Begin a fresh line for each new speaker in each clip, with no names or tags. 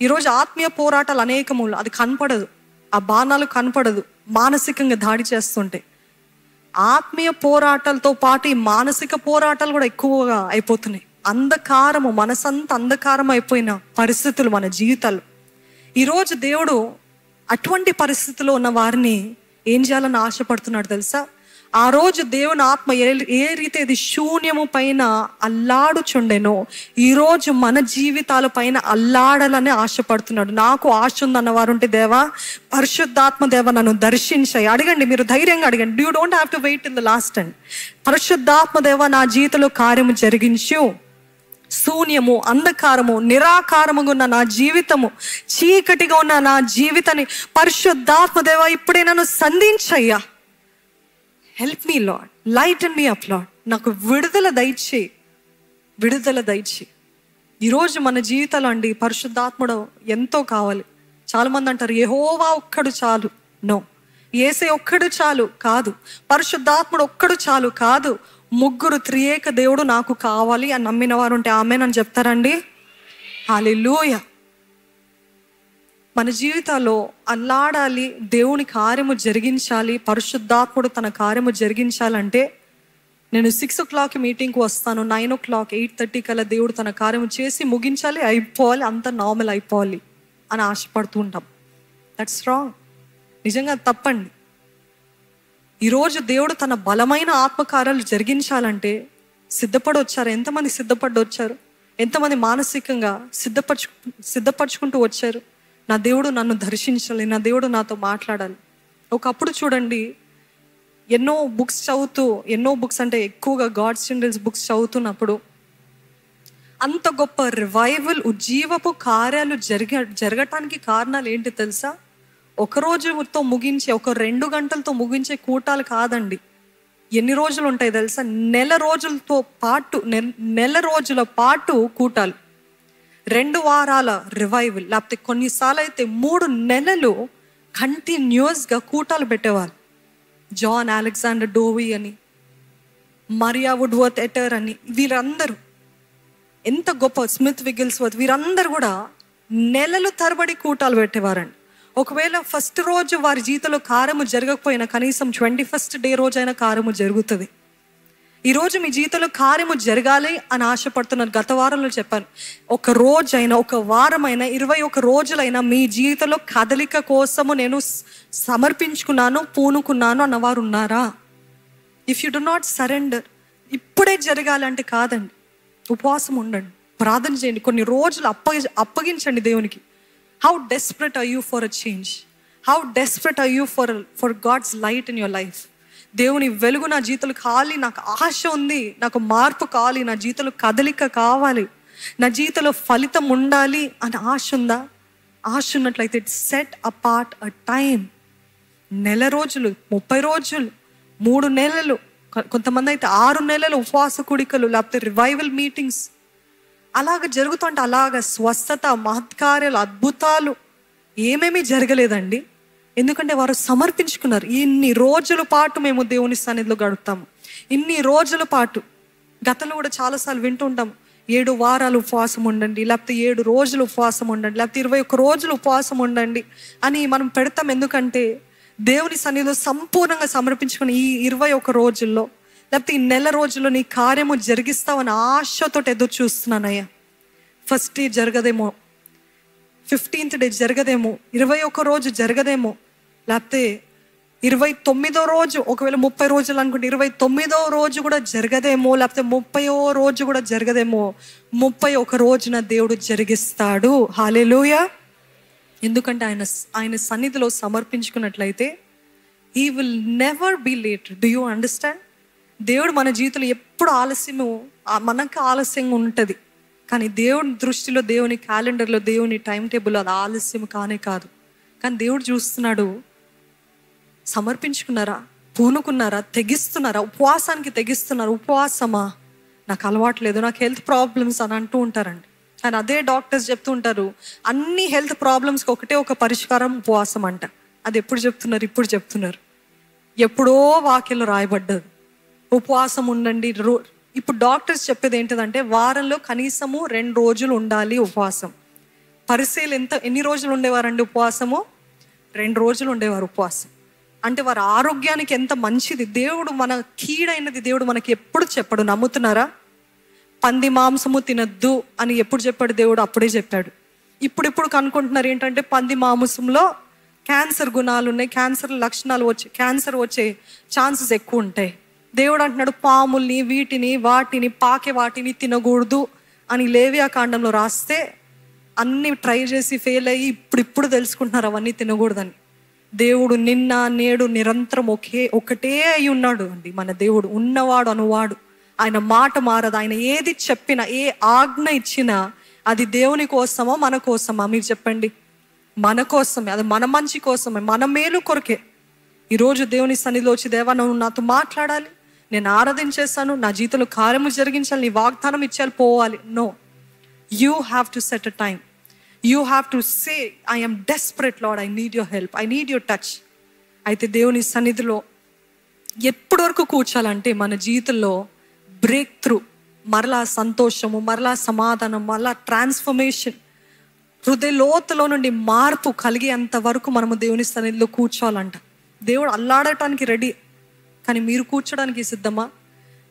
ఈరోజు ఆత్మీయ పోరాటాలు అనేకము, అది కనపడదు, ఆ బాణాలు కనపడదు, మానసికంగా దాడి చేస్తుంటే. ఆత్మీయ పోరాటాలతో పాటు ఈ మానసిక పోరాటాలు కూడా ఎక్కువగా అయిపోతున్నాయి. అంధకారము, మనసంతా అంధకారం అయిపోయిన పరిస్థితులు మన జీవితాలు. ఈరోజు దేవుడు అటువంటి పరిస్థితిలో ఉన్న వారిని ఏం చేయాలని ఆశపడుతున్నాడు తెలుసా? ఆ రోజు దేవుని ఆత్మ ఏ రీతి ఇది శూన్యము పైన అల్లాడుచుండెనో, ఈరోజు మన జీవితాల పైన అల్లాడాలని ఆశపడుతున్నాడు. నాకు ఆశ ఉందన్న వారు ఉంటే, దేవా పరిశుద్ధాత్మ దేవ నన్ను దర్శించాయి. అడగండి, మీరు ధైర్యంగా అడగండి. You don't have to wait in the last time. పరిశుద్ధాత్మ దేవ నా జీవితంలో కార్యము జరిగించు. శూన్యము, అంధకారము, నిరాకారముగా ఉన్న నా జీవితము, చీకటిగా ఉన్న నా జీవితాన్ని పరిశుద్ధాత్మ దేవ ఇప్పుడే నన్ను సంధించయ్యా. Help me lord, lighten me up lord. నాకు విడుదల దయచేయి, విడుదల దయచేయి. ఈరోజు మన జీవితాలు అండి పరిశుద్ధాత్ముడు ఎంతో కావాలి. చాలామంది అంటారు యెహోవా ఒక్కడు చాలు. నో, యేసే ఒక్కడు చాలు కాదు. పరిశుద్ధాత్ముడు ఒక్కడు చాలు కాదు. ముగ్గురు త్రియేక దేవుడు నాకు కావాలి అని నమ్మిన వారు ఉంటే ఆమేన్ అని చెప్తారండి. హల్లెలూయా. మన జీవితాల్లో అల్లాడాలి, దేవుని కార్యము జరిగించాలి, పరిశుద్ధాత్ముడు తన కార్యము జరిగించాలంటే, నేను 6 o'clock మీటింగ్కి వస్తాను, 9 o'clock 8:30 కల్లా దేవుడు తన కార్యము చేసి ముగించాలి, అయిపోవాలి, అంత నార్మల్ అయిపోవాలి అని ఆశపడుతూ ఉంటాం. That's wrong. నిజంగా తప్పండి. ఈరోజు దేవుడు తన బలమైన ఆత్మకార్యాలు జరిగించాలంటే సిద్ధపడి వచ్చారు. ఎంతమంది సిద్ధపడి వచ్చారు? ఎంతమంది మానసికంగా సిద్ధపరచుకుంటూ వచ్చారు? నా దేవుడు నన్ను దర్శించాలి, నా దేవుడు నాతో మాట్లాడాలి. ఒకప్పుడు చూడండి, ఎన్నో బుక్స్ అంటే ఎక్కువగా గాడ్స్ చిల్డ్రన్స్ బుక్స్ చదువుతున్నప్పుడు అంత గొప్ప రివైవల్, ఉజ్జీవపు కార్యాలు జరగటానికి కారణాలు ఏంటి తెలుసా? ఒక రోజుతో ముగించే, ఒక 2 గంటలతో ముగించే కూటాలు కాదండి. ఎన్ని రోజులు ఉంటాయి తెలుసా? నెల రోజుల పాటు కూటాలు, 2 వారాల రివైవల్, లేకపోతే కొన్నిసార్లు అయితే 3 నెలలు కంటిన్యూస్గా కూటాలు పెట్టేవారు. జాన్ అలెగ్జాండర్ డోవీ అని, మరియా వుడ్వర్త్ ఎటర్ అని, వీరందరూ ఎంత గొప్ప, స్మిత్ విగిల్స్వర్త్, వీరందరూ కూడా నెలలు తరబడి కూటాలు పెట్టేవారండి. ఒకవేళ ఫస్ట్ రోజు వారి జీవితంలో కార్యము జరగకపోయినా కనీసం 21st డే రోజైనా కార్యము జరుగుతుంది. ఈరోజు మీ జీవితంలో కార్యము జరగాలి అని ఆశపడుతున్నారు. గత వారంలో చెప్పాను, ఒక రోజైనా, ఒక వారమైనా, 21 రోజులైనా మీ జీవితంలో కదలిక కోసము నేను సమర్పించుకున్నాను, పూనుకున్నాను అన్నవారు ఉన్నారా? If you do not surrender, ఇప్పుడే జరగాలంటే కాదండి. ఉపవాసం ఉండండి, ప్రార్థన చేయండి, కొన్ని రోజులు అప్పగించండి దేవునికి. How desperate are you for a change? How desperate are you for God's light in your life? దేవుని వెలుగు నా జీవితంలో కావాలి, నాకు ఆశ ఉంది, నాకు మార్పు కావాలి, నా జీవితంలో కదలిక కావాలి, నా జీవితంలో ఫలితం ఉండాలి అని ఆశ ఉందా? ఆశ ఉన్నట్లయితే సెట్ అపార్ట్ అ టైం. 1 రోజులు, 30 రోజులు, 3 నెలలు, కొంతమంది అయితే 6 నెలలు ఉపవాస కూడికలు, లేకపోతే రివైవల్ మీటింగ్స్ అలాగ జరుగుతుంటే, అలాగ స్వస్థత, మహత్కార్యాలు, అద్భుతాలు ఏమేమీ జరగలేదండి. ఎందుకంటే వారు సమర్పించుకున్నారు. ఇన్ని రోజుల పాటు మేము దేవుని సన్నిధిలో గడుపుతాము, ఇన్ని రోజుల పాటు. గతంలో కూడా చాలాసార్లు వింటూ ఉంటాం, 7 వారాలు ఉపవాసం ఉండండి, లేకపోతే 7 రోజులు ఉపవాసం ఉండండి, లేకపోతే 21 రోజులు ఉపవాసం ఉండండి అని మనం పెడతాం. ఎందుకంటే దేవుని సన్నిధిలో సంపూర్ణంగా సమర్పించుకుని ఈ 21 రోజుల్లో, లేకపోతే ఈ నెల రోజుల్లో నీ కార్యము జరిగిస్తావని ఆశతో ఎదురు చూస్తున్నానయ్యా. ఫస్ట్ డే జరగదేమో, 15th డే జరగదేమో, 21 రోజు జరగదేమో, లేకపోతే 29వ రోజు, ఒకవేళ 30 రోజులు అనుకుంటే 29వ రోజు కూడా జరగదేమో, లేకపోతే 30వ రోజు కూడా జరగదేమో. 31 రోజున దేవుడు జరిగిస్తాడు. హల్లెలూయా. ఎందుకంటే ఆయన సన్నిధిలో సమర్పించుకున్నట్లయితే he will never be late. Do you understand? దేవుడు మన జీవితంలో ఎప్పుడు ఆలస్యము, మనకు ఆలస్యంగా ఉంటుంది, కానీ దేవుని దృష్టిలో, దేవుని క్యాలెండర్లో, దేవుని టైం టేబుల్లో అది ఆలస్యం కానే కాదు. కానీ దేవుడు చూస్తున్నాడు, సమర్పించుకున్నారా, పూనుకున్నారా, తెగిస్తున్నారా, ఉపవాసానికి తెగిస్తున్నారా? ఉపవాసమా, నాకు అలవాట్లేదు, నాకు హెల్త్ ప్రాబ్లమ్స్ అని అంటూ ఉంటారండి. కానీ అదే డాక్టర్స్ చెప్తూ ఉంటారు, అన్ని హెల్త్ ప్రాబ్లమ్స్కి ఒకటే ఒక పరిష్కారం ఉపవాసం అంట. అది ఎప్పుడు చెప్తున్నారు? ఇప్పుడు చెప్తున్నారు. ఎప్పుడో వాక్యంలో రాయబడ్డది, ఉపవాసం ఉండండి. ఇప్పుడు డాక్టర్స్ చెప్పేది ఏంటిదంటే వారంలో కనీసము 2 రోజులు ఉండాలి ఉపవాసం. పరిసయ్యులు ఎన్ని రోజులు ఉండేవారండి ఉపవాసము? 2 రోజులు ఉండేవారు ఉపవాసం. అంటే వారి ఆరోగ్యానికి ఎంత మంచిది. దేవుడు మన కీడైనది దేవుడు మనకి ఎప్పుడు చెప్పడు. నమ్ముతున్నారా? పంది మాంసము తినద్దు అని ఎప్పుడు చెప్పాడు దేవుడు? అప్పుడే చెప్పాడు. ఇప్పుడు కనుక్కుంటున్నారు ఏంటంటే పంది మాంసంలో క్యాన్సర్ గుణాలు ఉన్నాయి, క్యాన్సర్ లక్షణాలు క్యాన్సర్ వచ్చే ఛాన్సెస్ ఎక్కువ ఉంటాయి. దేవుడు అంటున్నాడు పాముల్ని వాటిని పాకే వాటిని తినకూడదు అని లేవియా కాండంలో రాస్తే అన్ని ట్రై చేసి ఫెయిల్ అయ్యి ఇప్పుడు తెలుసుకుంటున్నారు అవన్నీ తినకూడదని. దేవుడు నిన్న నేడు నిరంతరం ఒకటే అయి ఉన్నాడు అండి. మన దేవుడు ఉన్నవాడు అనువాడు. ఆయన మాట మారదు. ఆయన ఏది చెప్పినా, ఏ ఆజ్ఞ ఇచ్చినా అది దేవుని కోసమో మన కోసమా? మీరు చెప్పండి. మన కోసమే, అది మన మంచి కోసమే, మన మేలు కొరకే. ఈరోజు దేవుని సన్నిధిలో వచ్చి దేవా నువ్వు నాతో మాట్లాడాలి, నేను ఆరాధించేస్తాను, నా జీవితంలో కార్యము జరిగించాలి, నీ వాగ్దానం ఇచ్చాలి, పోవాలి. No, you have to set a time. You have to say I am desperate Lord, I need your help, I need your touch. అయితే దేవుని సన్నిధిలో ఎప్పటి వరకు కూర్చోాలంటే మన జీవితంలో బ్రేక్ త్రూ, మరలా సంతోషము, మరలా సమాధానం, మరలా ట్రాన్స్ఫర్మేషన్, హృదయ లోతులో నుండి మార్పు కలిగేంత వరకు మనము దేవుని సన్నిధిలో కూర్చోవాలంట. దేవుడు అల్లాడటానికి రెడీ, కానీ మీరు కూర్చోడానికి సిద్ధమా?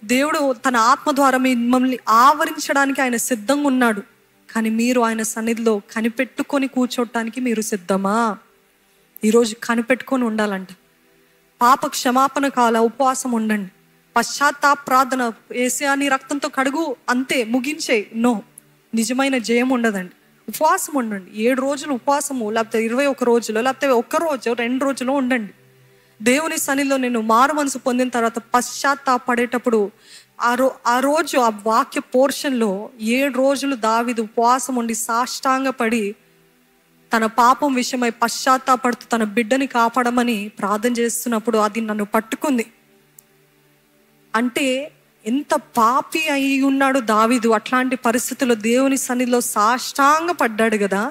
దేవుడు తన ఆత్మ ద్వారా మిమ్మల్ని ఆవరించడానికి ఆయన సిద్ధంగా ఉన్నాడు, కానీ మీరు ఆయన సన్నిధిలో కనిపెట్టుకొని కూర్చోటానికి మీరు సిద్ధమా? ఈరోజు కనిపెట్టుకొని ఉండాలంట. పాప క్షమాపణ కాల ఉపవాసం ఉండండి. పశ్చాత్తాప ప్రార్థన, యేసయ్యా నీ రక్తంతో కడుగు, అంతే, ముగించే. నో, నిజమైన జయం ఉండదండి. ఉపవాసం ఉండండి. 7 రోజులు ఉపవాసము, లేకపోతే 21 రోజులు, లేకపోతే 1 రోజు 2 రోజులు ఉండండి. దేవుని సన్నిధిలో నేను మారు మనసు పొందిన తర్వాత పశ్చాత్తాపడేటప్పుడు ఆ రోజు ఆ వాక్య పోర్షన్లో 7 రోజులు దావీదు ఉపవాసం ఉండి సాష్టాంగపడి తన పాపం విషయమై పశ్చాత్తాపడుతూ తన బిడ్డని కాపాడమని ప్రార్థన చేస్తున్నప్పుడు అది నన్ను పట్టుకుంది. అంటే ఎంత పాపి అయి ఉన్నాడు దావీదు. అట్లాంటి పరిస్థితుల్లో దేవుని సన్నిధిలో సాష్టాంగ పడ్డాడు కదా.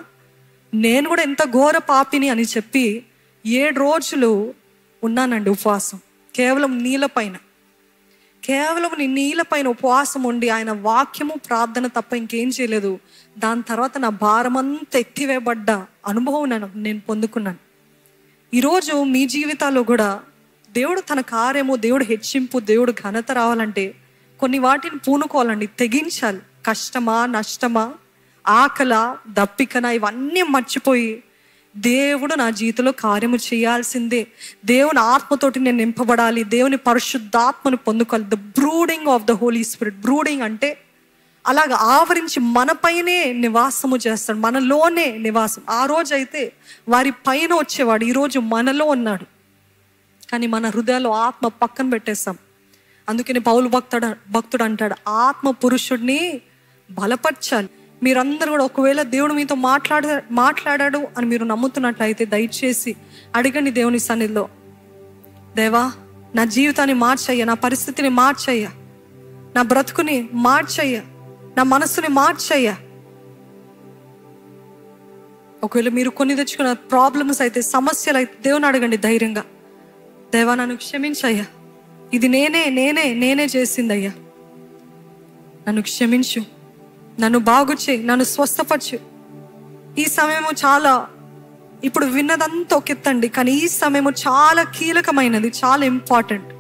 నేను కూడా ఎంత ఘోర పాపిని అని చెప్పి 7 రోజులు ఉన్నానండి ఉపవాసం. కేవలం నీళ్ళపైన ఉపవాసం ఉండి ఆయన వాక్యము ప్రార్థన తప్ప ఇంకేం చేయలేదు. దాని తర్వాత నా భారమంతా ఎత్తివేయబడ్డ అనుభవం నేను పొందుకున్నాను. ఈరోజు మీ జీవితాల్లో కూడా దేవుడు తన కార్యము, దేవుడు హెచ్చింపు, దేవుడు ఘనత రావాలంటే కొన్ని వాటిని పూనుకోవాలండి, తెగించాలి. కష్టమా, నష్టమా, ఆకల, దప్పికన, ఇవన్నీ మర్చిపోయి దేవుడు నా జీవితంలో కార్యము చేయాల్సిందే. దేవుని ఆత్మతోటి నేను నింపబడాలి, దేవుని పరిశుద్ధాత్మను పొందుకోవాలి. The brooding of the Holy Spirit. Brooding అంటే అలాగ ఆవరించి మనపైనే నివాసము చేస్తాడు, మనలోనే నివాసం. ఆ రోజు అయితే వారి పైన వచ్చేవాడు, ఈరోజు మనలో ఉన్నాడు. కానీ మన హృదయాల్లో ఆత్మ పక్కన పెట్టేస్తాం. అందుకని పౌలు భక్తుడు అంటాడు, ఆత్మ పురుషుడిని బలపరచాలి. మీరందరూ కూడా ఒకవేళ దేవుడు మీతో మాట్లాడాడు అని మీరు నమ్ముతున్నట్లయితే దయచేసి అడగండి దేవుని సన్నిధిలో, దేవా నా జీవితాన్ని మార్చయ్యా, నా పరిస్థితిని మార్చయ్యా, నా బ్రతుకుని మార్చయ్యా, నా మనస్సుని మార్చయ్యా. ఒకవేళ మీరు కొన్ని తెచ్చుకున్న ప్రాబ్లమ్స్ అయితే, సమస్యలు అయితే దేవుని అడగండి ధైర్యంగా, దేవా నన్ను క్షమించయ్యా, ఇది నేనే చేసిందయ్యా, నన్ను క్షమించు, నన్ను బాగు చేయి, నన్ను స్వస్థపరచు. ఈ సమయము చాలా, ఇప్పుడు విన్నదంతా ఒక ఎత్తండి, కానీ ఈ సమయము చాలా కీలకమైనది, చాలా ఇంపార్టెంట్.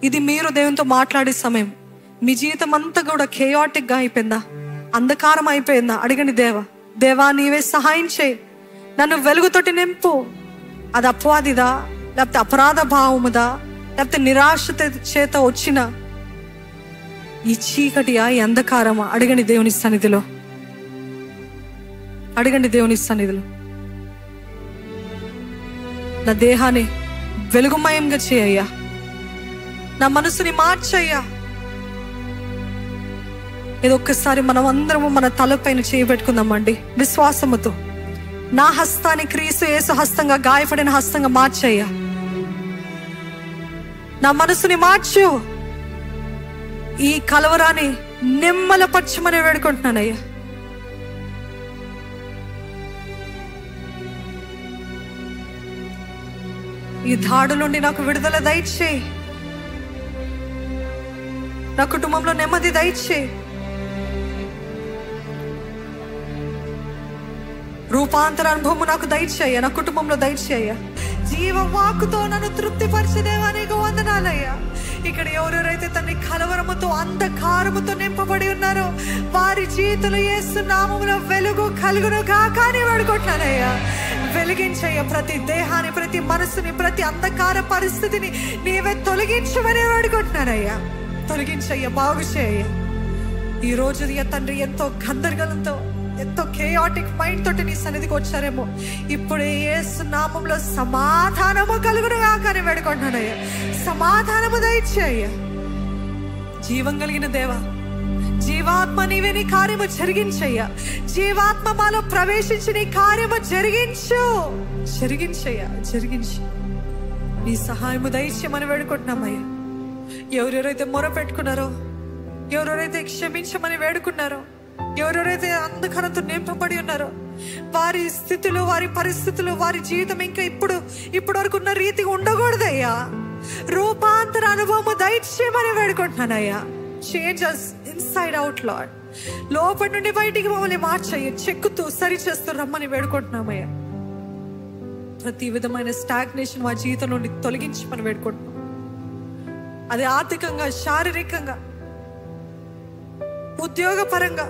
ఇది మీరు దేవునితో మాట్లాడే సమయం. మీ జీవితం అంతా కూడా కేయాటిక్గా అయిపోయిందా, అంధకారం అయిపోయిందా? అడగండి, దేవా నీవే సహాయం చేయి, నన్ను వెలుగుతోటి నింపు. అది అపవాదిదా, లేకపోతే అపరాధ భావముదా, లేకపోతే నిరాశ చేత వచ్చిన ఈ చీకటియా, ఈ అంధకారమా? అడగండి దేవుని సన్నిధిలో, అడగండి దేవుని సన్నిధిలో. నా దేహాన్ని వెలుగుమయంగా చేయయ్యా, నా మనసుని మార్చయ్యా. ఇది ఒక్కసారి మనం అందరము మన తలపైన చేయబెట్టుకుందామండి విశ్వాసముతో. నా హస్తాన్ని క్రీస్తు యేసు హస్తంగా, గాయపడిన హస్తంగా మార్చయ్యా. నా మనసుని మార్చు, ఈ కలవరాన్ని నిమ్మలపరచమని వేడుకుంటున్నానయ్యా. ఈ దాడు నుండి నాకు విడుదల దయచేయి, నా కుటుంబంలో నెమ్మది దయచేయి. రూపాంతర అనుభవం నాకు దయచేయ, నా కుటుంబంలో దయచేయ. జీవవాక్కుతో నన్ను తృప్తిపరిచేదేవా నీకు వందనాలయ్యా. ఇక్కడ ఎవరెవరైతే తండ్రి కలవరముతో అంధకారముతో నింపబడి ఉన్నారో వారి జీవితంలో యేసు నామములో వెలుగు కలుగును గాక అని వేడుకుంటున్నానయ్యా. వెలిగించయ్య ప్రతి దేహాన్ని, ప్రతి మనసుని, ప్రతి అంధకార పరిస్థితిని నీవే తొలగించమని వేడుకుంటున్నానయ్యా. తొలగించయ్య, బాగు చేయ. ఈ రోజు తండ్రి ఎంతో గందరగోళంతో, ఎంతో కేయాటిక్ మైండ్ తోటి నీ సన్నిధికి వచ్చారేమో. ఇప్పుడే యేసు నామములో సమాధానము కలుగును గాక అని వేడుకుంటున్నానయ్యా. సమాధానము దయచేయ. జీవం కలిగిన దేవా, జీవాత్మ నీవే నీ కార్యము జరిగించయ్యా. జీవాత్మ మాలో ప్రవేశించి నీ కార్యము జరిగించయ్యా. నీ సహాయము దయచేయమని వేడుకుంటున్నామయ్యా. ఎవరెవరైతే మొర పెట్టుకున్నారో, ఎవరెవరైతే క్షమించమని వేడుకున్నారో, ఎవరెవరైతే అంధకారంతో నింపబడి ఉన్నారో వారి స్థితిలో, వారి పరిస్థితులు, వారి జీవితం ఇంకా ఇప్పుడు వరకు ఉన్న రీతిగా ఉండకూడదయ్యా. రూపాంతర అనుభవము దయచేయమని వేడుకుంటున్నానయ్యా. Change us inside out Lord. లోపటి నుండి బయటికి మమ్మల్ని మార్చయ్య, చెక్కుతూ సరి చేస్తూ రమ్మని వేడుకుంటున్నామయ్యా. ప్రతి విధమైన స్టాగ్నేషన్ మా జీవితం నుండి తొలగించమని వేడుకుంటున్నాం. అది ఆర్థికంగా, శారీరకంగా, ఉద్యోగపరంగా,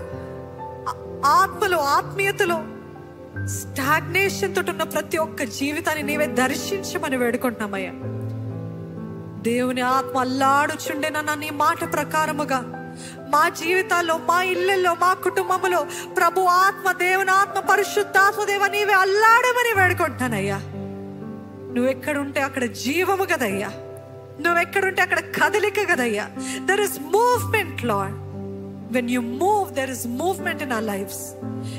ఆత్మలో, ఆత్మీయతలో స్టాగ్నేషన్ తోటి ఉన్న ప్రతి ఒక్క జీవితాన్ని నీవే దర్శించమని వేడుకుంటున్నామయ్యా. దేవుని ఆత్మ అల్లాడుచుండేనన్న నీ మాట ప్రకారముగా మా జీవితాల్లో, మా ఇళ్ళల్లో, మా కుటుంబంలో ప్రభు ఆత్మ, దేవుని ఆత్మ, పరిశుద్ధాత్మ దేవ నీవే అల్లాడమని వేడుకుంటున్నానయ్యా. నువ్వెక్కడుంటే అక్కడ జీవము కదయ్యా. నువ్వెక్కడుంటే అక్కడ కదలిక కదయ్యా. There is movement, Lord. When you move, there is movement in our lives.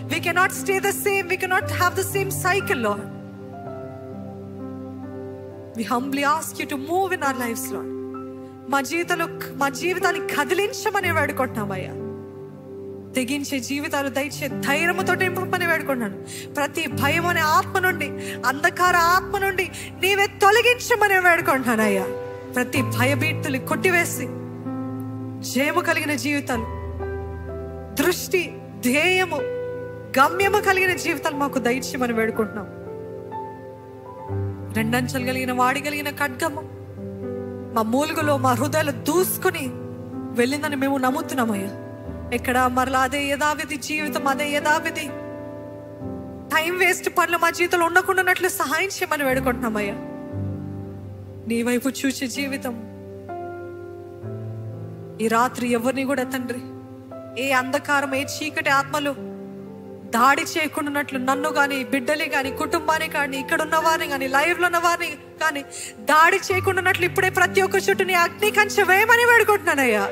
We cannot stay the same. We cannot have the same cycle, Lord. We humbly ask you to move in our lives, Lord. మా జీవితాన్ని కదిలించమని వేడుకుంటున్నామయ్యా. తెగించే జీవితాలు దయచే ధైర్యముతో నింపమని వేడుకుంటున్నాను. ప్రతి భయం అనే ఆత్మ నుండి, అంధకార ఆత్మ నుండి నీవే తొలగించమని వేడుకుంటున్నానయ్యా. ప్రతి భయభీతులు కొట్టివేసి జయము కలిగిన జీవితాలు, దృష్టి, ధ్యేయము, గమ్యము కలిగిన జీవితాలు మాకు దయచేయమని వేడుకుంటున్నాం. రెండంచెలు కలిగిన వాడి కలిగిన ఖడ్గము మా మూలుగులో, మా హృదయాలు దూసుకుని వెళ్ళిందని మేము నమ్ముతున్నామయ్యా. ఎక్కడ మరలా అదే యథావిధి జీవితం, అదే యథావిధి టైం వేస్ట్ పనులు మా జీవితంలో ఉండకుండాన్నట్లు సహాయం చేయమని వేడుకుంటున్నామయ్యా. నీ వైపు చూసే జీవితం ఈ రాత్రి ఎవరిని కూడా తండ్రి ఏ అంధకారం, ఏ చీకటి ఆత్మలు దాడి చేయకుండాన్నట్లు నన్ను కానీ, బిడ్డని కానీ, కుటుంబాన్ని కానీ, ఇక్కడ ఉన్న వారిని కానీ, లైవ్లో ఉన్న వారిని కానీ దాడి చేయకుండాన్నట్లు ఇప్పుడే ప్రతి ఒక్క చుట్టూ నీ అగ్ని కంచె వేయమని వేడుకుంటున్నానయ్యా.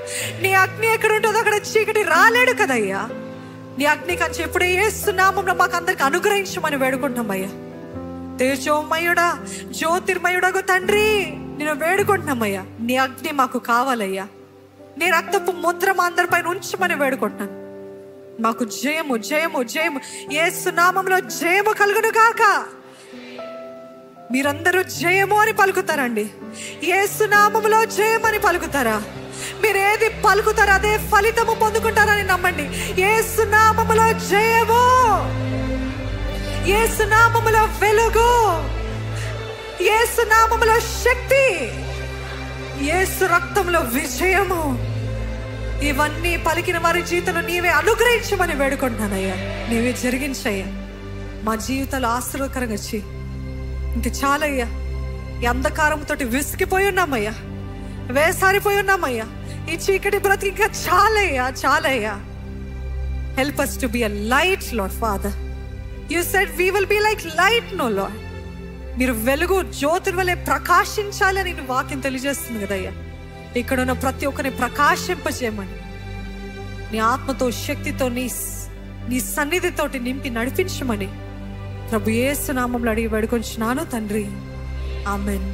నీ అగ్ని ఎక్కడ ఉంటుందో అక్కడ చీకటి రాలేడు కదయ్యా. నీ అగ్ని కంచె ఎప్పుడే యేసు నామములో మాకు అందరికి అనుగ్రహించమని వేడుకుంటున్నామయ్యా. తేజోమయుడా, జ్యోతిర్మయుడగు తండ్రి నేను వేడుకుంటున్నామయ్యా. నీ అగ్ని మాకు కావాలయ్యా. నీ రక్తపు ముద్ర మా అందరిపైన ఉంచమని వేడుకుంటున్నాను. మాకు జయము, జయము, జయము, యేసు నామములో జయము కలుగును గాక. మీరందరూ జయము అని పలుకుతారండి. యేసు నామములో జయమని పలుకుతారా? మీరు ఏది పలుకుతారో అదే ఫలితము పొందుకుంటారని నమ్మండి. యేసు నామములో జయము, యేసు నామములో వెలుగు, యేసు నామములో శక్తి, యేసు రక్తంలో విజయము. ఇవన్నీ పలికిన వారి జీవితంలో నీవే అనుగ్రహించమని వేడుకుంటున్నానయ్యా. నీవే జరిగించయ్యా. మా జీవితాలు ఆశీర్వదకరంగా చెయ్యి. ఇంక చాలయ్యా. ఈ అంధకారంతో విసిగిపోయి ఉన్నామయ్యా, వేసారిపోయి ఉన్నామయ్యా. ఈ చీకటి బ్రతికి ఇంకా చాలయ్యా, చాలయ్యా. Help us to be a light, Lord Father. You said we will be like light, no Lord. మీరు వెలుగు, జ్యోతి వలె ప్రకాశించాలని నీ వాక్యం తెలియజేస్తుంది కదయ్యా. ఇక్కడ ఉన్న ప్రతి ఒక్కరిని ప్రకాశింపజేయమని నీ ఆత్మతో, శక్తితో, నీ సన్నిధితోటి నింపి నడిపించమని ప్రభు యేసు నామములో అడిగి వేడుకొంచున్నాను తండ్రి. ఆమేన్.